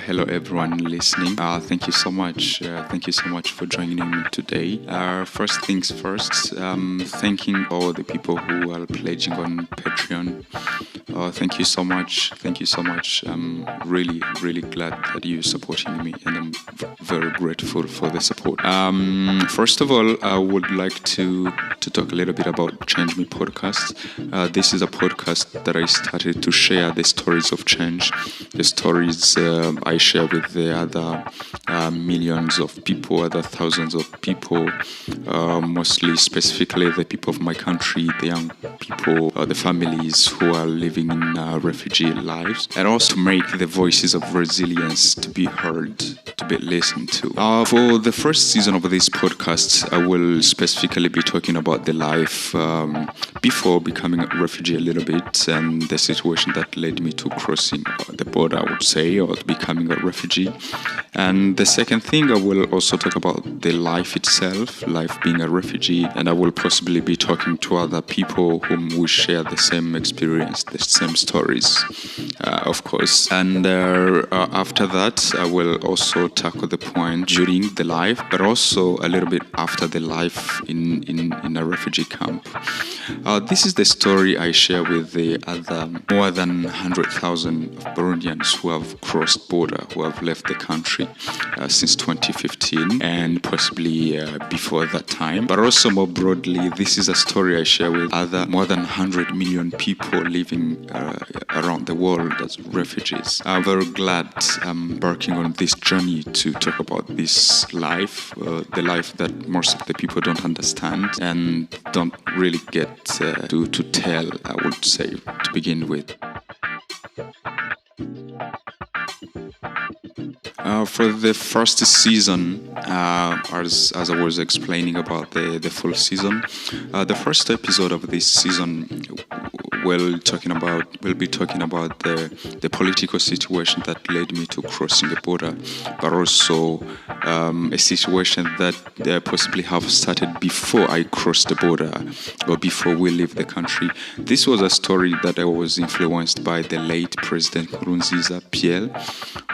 hello everyone listening. Thank you so much. Thank you so much for joining me today. First things first, thanking all the people who are pledging on Patreon. Thank you so much. Thank you so much. I'm really, really glad that you're supporting me, and I'm very grateful for the support. First of all, I would like to talk a little bit about Change Me podcast. This is a podcast that I started to share the stories of change, the stories I share with the other millions of people, other thousands of people, mostly specifically the people of my country, the young people, the families who are living in refugee lives, and also to make the voices of resilience to be heard, to be listened to. For the first season of this podcast, I will specifically be talking about the life before becoming a refugee a little bit, and the situation that led me to crossing the border, I would say, or becoming a refugee. And the second thing, I will also talk about the life itself, life being a refugee, and I will possibly be talking to other people whom we share the same experience, the same stories, of course. And after that, I will also tackle the point during the life, but also a little bit after the life in a refugee camp. This is the story I share with the other more than 100,000 of Burundians who have crossed border, who have left the country since 2015 and possibly before that time. But also more broadly, this is a story I share with other more than 100 million people living around the world as refugees. I'm very glad I'm embarking on this journey to talk about this life, the life that most of the people don't understand and don't really get to tell, I would say, to begin with. For the first season, as I was explaining about the full season, the first episode of this season we'll be talking about the political situation that led me to crossing the border, but also a situation that possibly have started before I crossed the border or before we leave the country. This was a story that I was influenced by the late President Nkurunziza Pierre,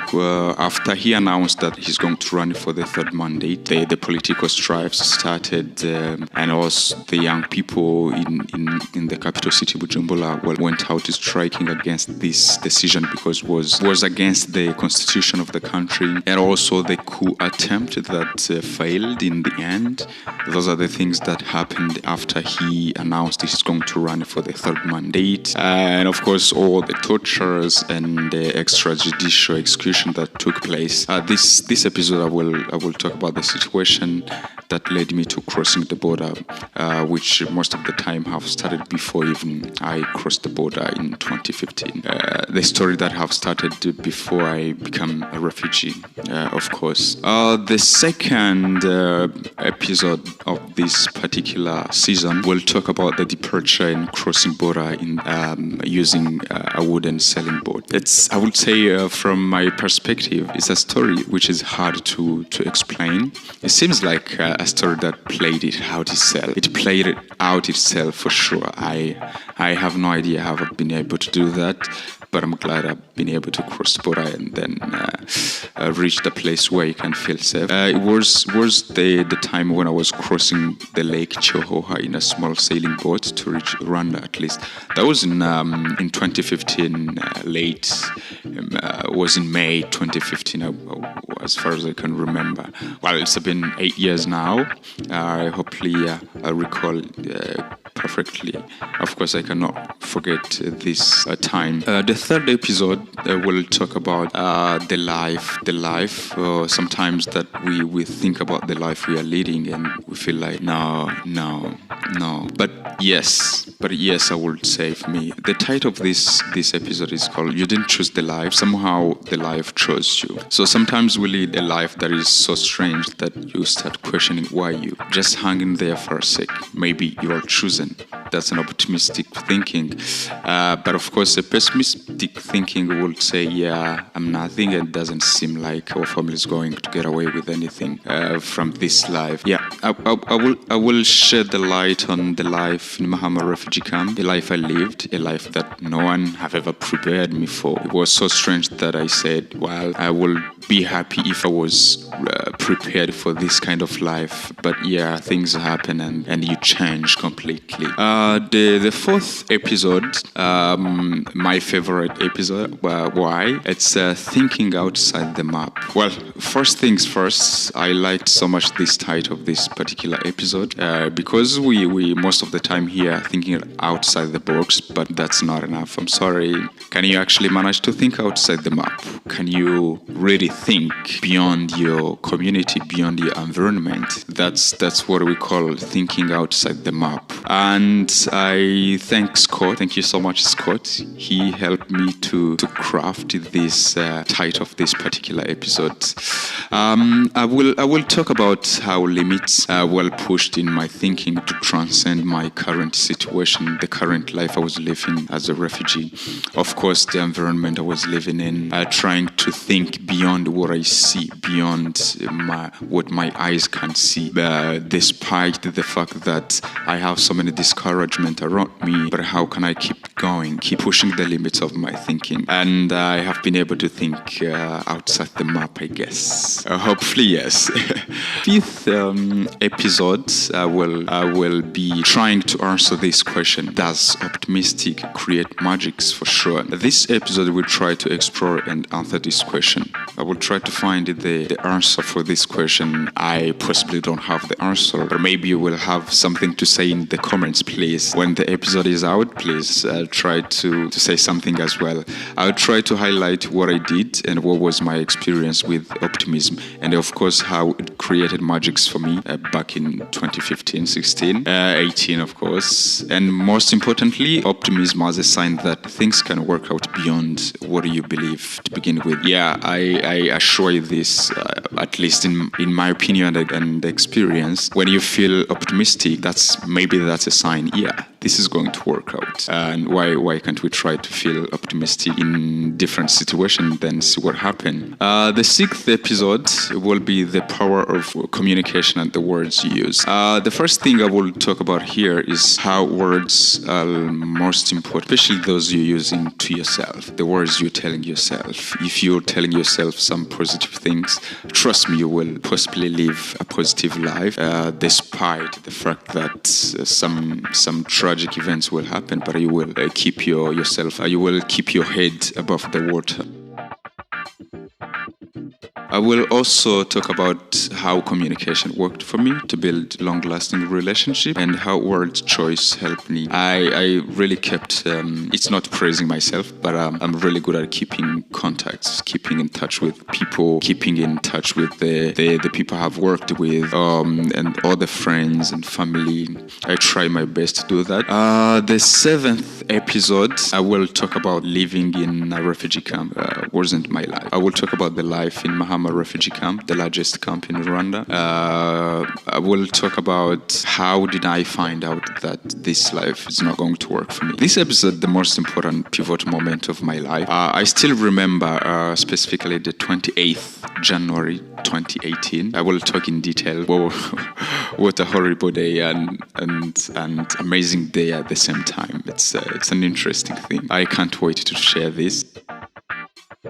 who, after he announced that he's going to run for the third mandate, the political strife started, and also the young people in the capital city, Bujumbura, went out striking against this decision because it was against the constitution of the country, and also the coup attempt that failed in the end. Those are the things that happened after he announced he's going to run for the third mandate, and of course all the tortures and the extrajudicial execution that took place. This episode I will talk about the situation that led me to crossing the border, which most of the time have started before even I crossed the border in 2015. The story that have started before I become a refugee, of course. The second episode of this particular season will talk about the departure and crossing border in using a wooden sailing boat. I would say from my perspective, it's a story which is hard to explain. It seems like a story that played it out itself. It played it out itself for sure. I have no idea how I've been able to do that, but I'm glad I've been able to cross the border and then reach the place where you can feel safe. It was the time when I was crossing the lake Chohoha in a small sailing boat to reach Rwanda, at least. That was in 2015, late. Was in May 2015, as far as I can remember. Well, it's been 8 years now. Hopefully, I recall perfectly. Of course, I cannot forget this time. The third episode will talk about the life. Sometimes that we think about the life we are leading and we feel like no. But yes, I would say for me, the title of this episode is called "You Didn't Choose the Life. Somehow the life chose you." So sometimes we lead a life that is so strange that you start questioning why you just hanging there for a sec. Maybe you are chosen. That's an optimistic thinking. But of course, a pessimistic thinking would say, yeah, I'm nothing. It doesn't seem like our family is going to get away with anything from this life. Yeah, I will shed the light on the life in Mahama refugee camp, a life I lived, a life that no one have ever prepared me for. It was so strange that I said, well, I will be happy if I was prepared for this kind of life. But yeah, things happen and you change completely. The fourth episode, my favorite episode. Why? It's thinking outside the map. Well, first things first, I liked so much this title of this particular episode because we most of the time here thinking outside the box, but that's not enough. I'm sorry. Can you actually manage to think outside the map? Can you really think beyond your community, beyond your environment? That's what we call thinking outside the map. And I thank Scott. Thank you so much, Scott. He helped me to craft this title of this particular episode. I will talk about how limits were pushed in my thinking to transcend my current situation, the current life I was living as a refugee. Of course, the environment I was living in, trying to think beyond what I see, beyond what my eyes can see, despite the fact that I have so many discouragement around me. But how can I keep going, keep pushing the limits of my thinking? And I have been able to think outside the map, I guess. Hopefully, yes. Fifth episode, I will be trying to answer this question: does optimistic create magics? For sure. This episode will try to explore and answer this question. I will try to find the answer for this question. I possibly don't have the answer, or maybe you will have something to say in the comments, please. When the episode is out, please try to say something as well. I'll try to highlight what I did and what was my experience with optimism, and of course how it created magics for me back in 2015, 16, 18 of course. And most importantly, optimism as a sign that things can work out beyond what you believe to begin with. Yeah, I assure you this, at least in my opinion and experience, when you feel optimistic, that's a sign, yeah, this is going to work out. And why can't we try to feel optimistic in different situations, then see what happens? The sixth episode will be the power of communication and the words you use. The first thing I will talk about here is how words are most important, especially those you're using to yourself, the words you're telling yourself. If you're telling yourself some positive things, trust me, you will possibly live a positive life, despite the fact that some tragic events will happen, but you will keep you will keep your head above the water. I will also talk about how communication worked for me to build long-lasting relationship and how word choice helped me. I really kept, it's not praising myself, but I'm really good at keeping contacts, keeping in touch with people, keeping in touch with the people I've worked with, and all the friends and family. I try my best to do that. The seventh episode, I will talk about living in a refugee camp. Wasn't my life. I will talk about the life in Mahama refugee camp, the largest camp in Rwanda. I will talk about how did I find out that this life is not going to work for me. This episode, the most important pivotal moment of my life. I still remember specifically the 28th January 2018. I will talk in detail. Whoa, what a horrible day and amazing day at the same time. It's an interesting thing. I can't wait to share this.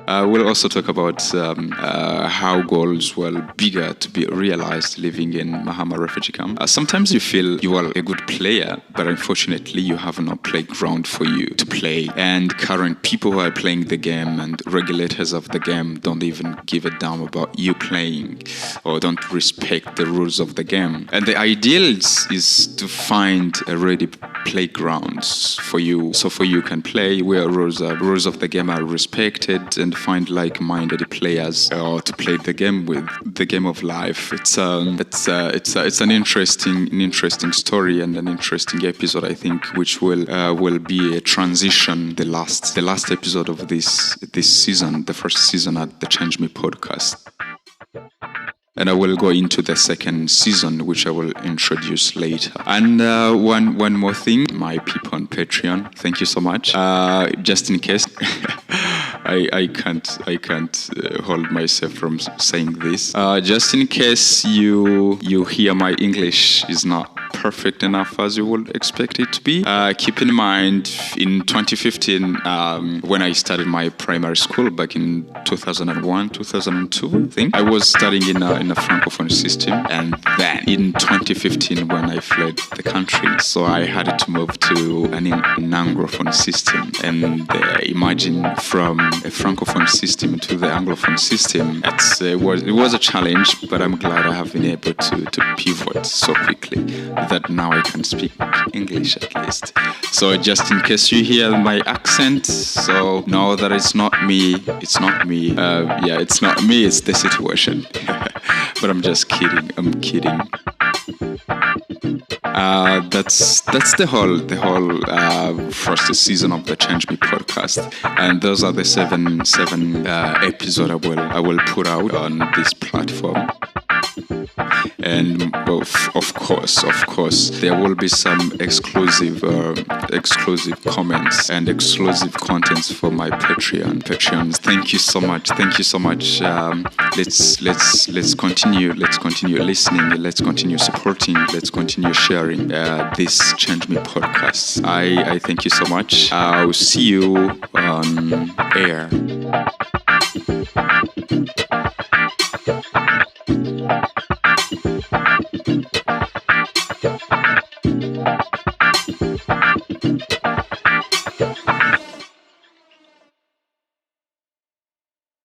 We'll also talk about how goals were bigger to be realized living in Mahama refugee camp. Sometimes you feel you are a good player, but unfortunately you have no playground for you to play. And current people who are playing the game and regulators of the game don't even give a damn about you playing or don't respect the rules of the game. And the ideal is to find a ready playgrounds for you, so for you can play where rules of the game are respected, and find like-minded players to play the game with, the game of life. It's an interesting story and an interesting episode, I think, which will be a transition, the last episode of this season, the first season at the Change Me podcast. And I will go into the second season, which I will introduce later. And one more thing, my people on Patreon, thank you so much. Just in case, I can't hold myself from saying this. Just in case you hear my English is not perfect enough as you would expect it to be. Keep in mind, in 2015, when I started my primary school back in 2001, 2002, I think, I was studying in a francophone system, and then in 2015, when I fled the country, so I had to move to an anglophone system. And imagine from a francophone system to the anglophone system, it was a challenge, but I'm glad I have been able to pivot so quickly that now I can speak English at least. So just in case you hear my accent, so know that it's not me. It's not me. It's not me. It's the situation. But I'm just kidding. I'm kidding. That's the whole first season of the Change Me podcast, and those are the seven episodes I will put out on this platform. And of course, there will be some exclusive comments and exclusive contents for my Patreons. Thank you so much. Let's continue listening. Let's continue supporting. Let's continue sharing this Change Me podcast. I thank you so much. I'll see you on air.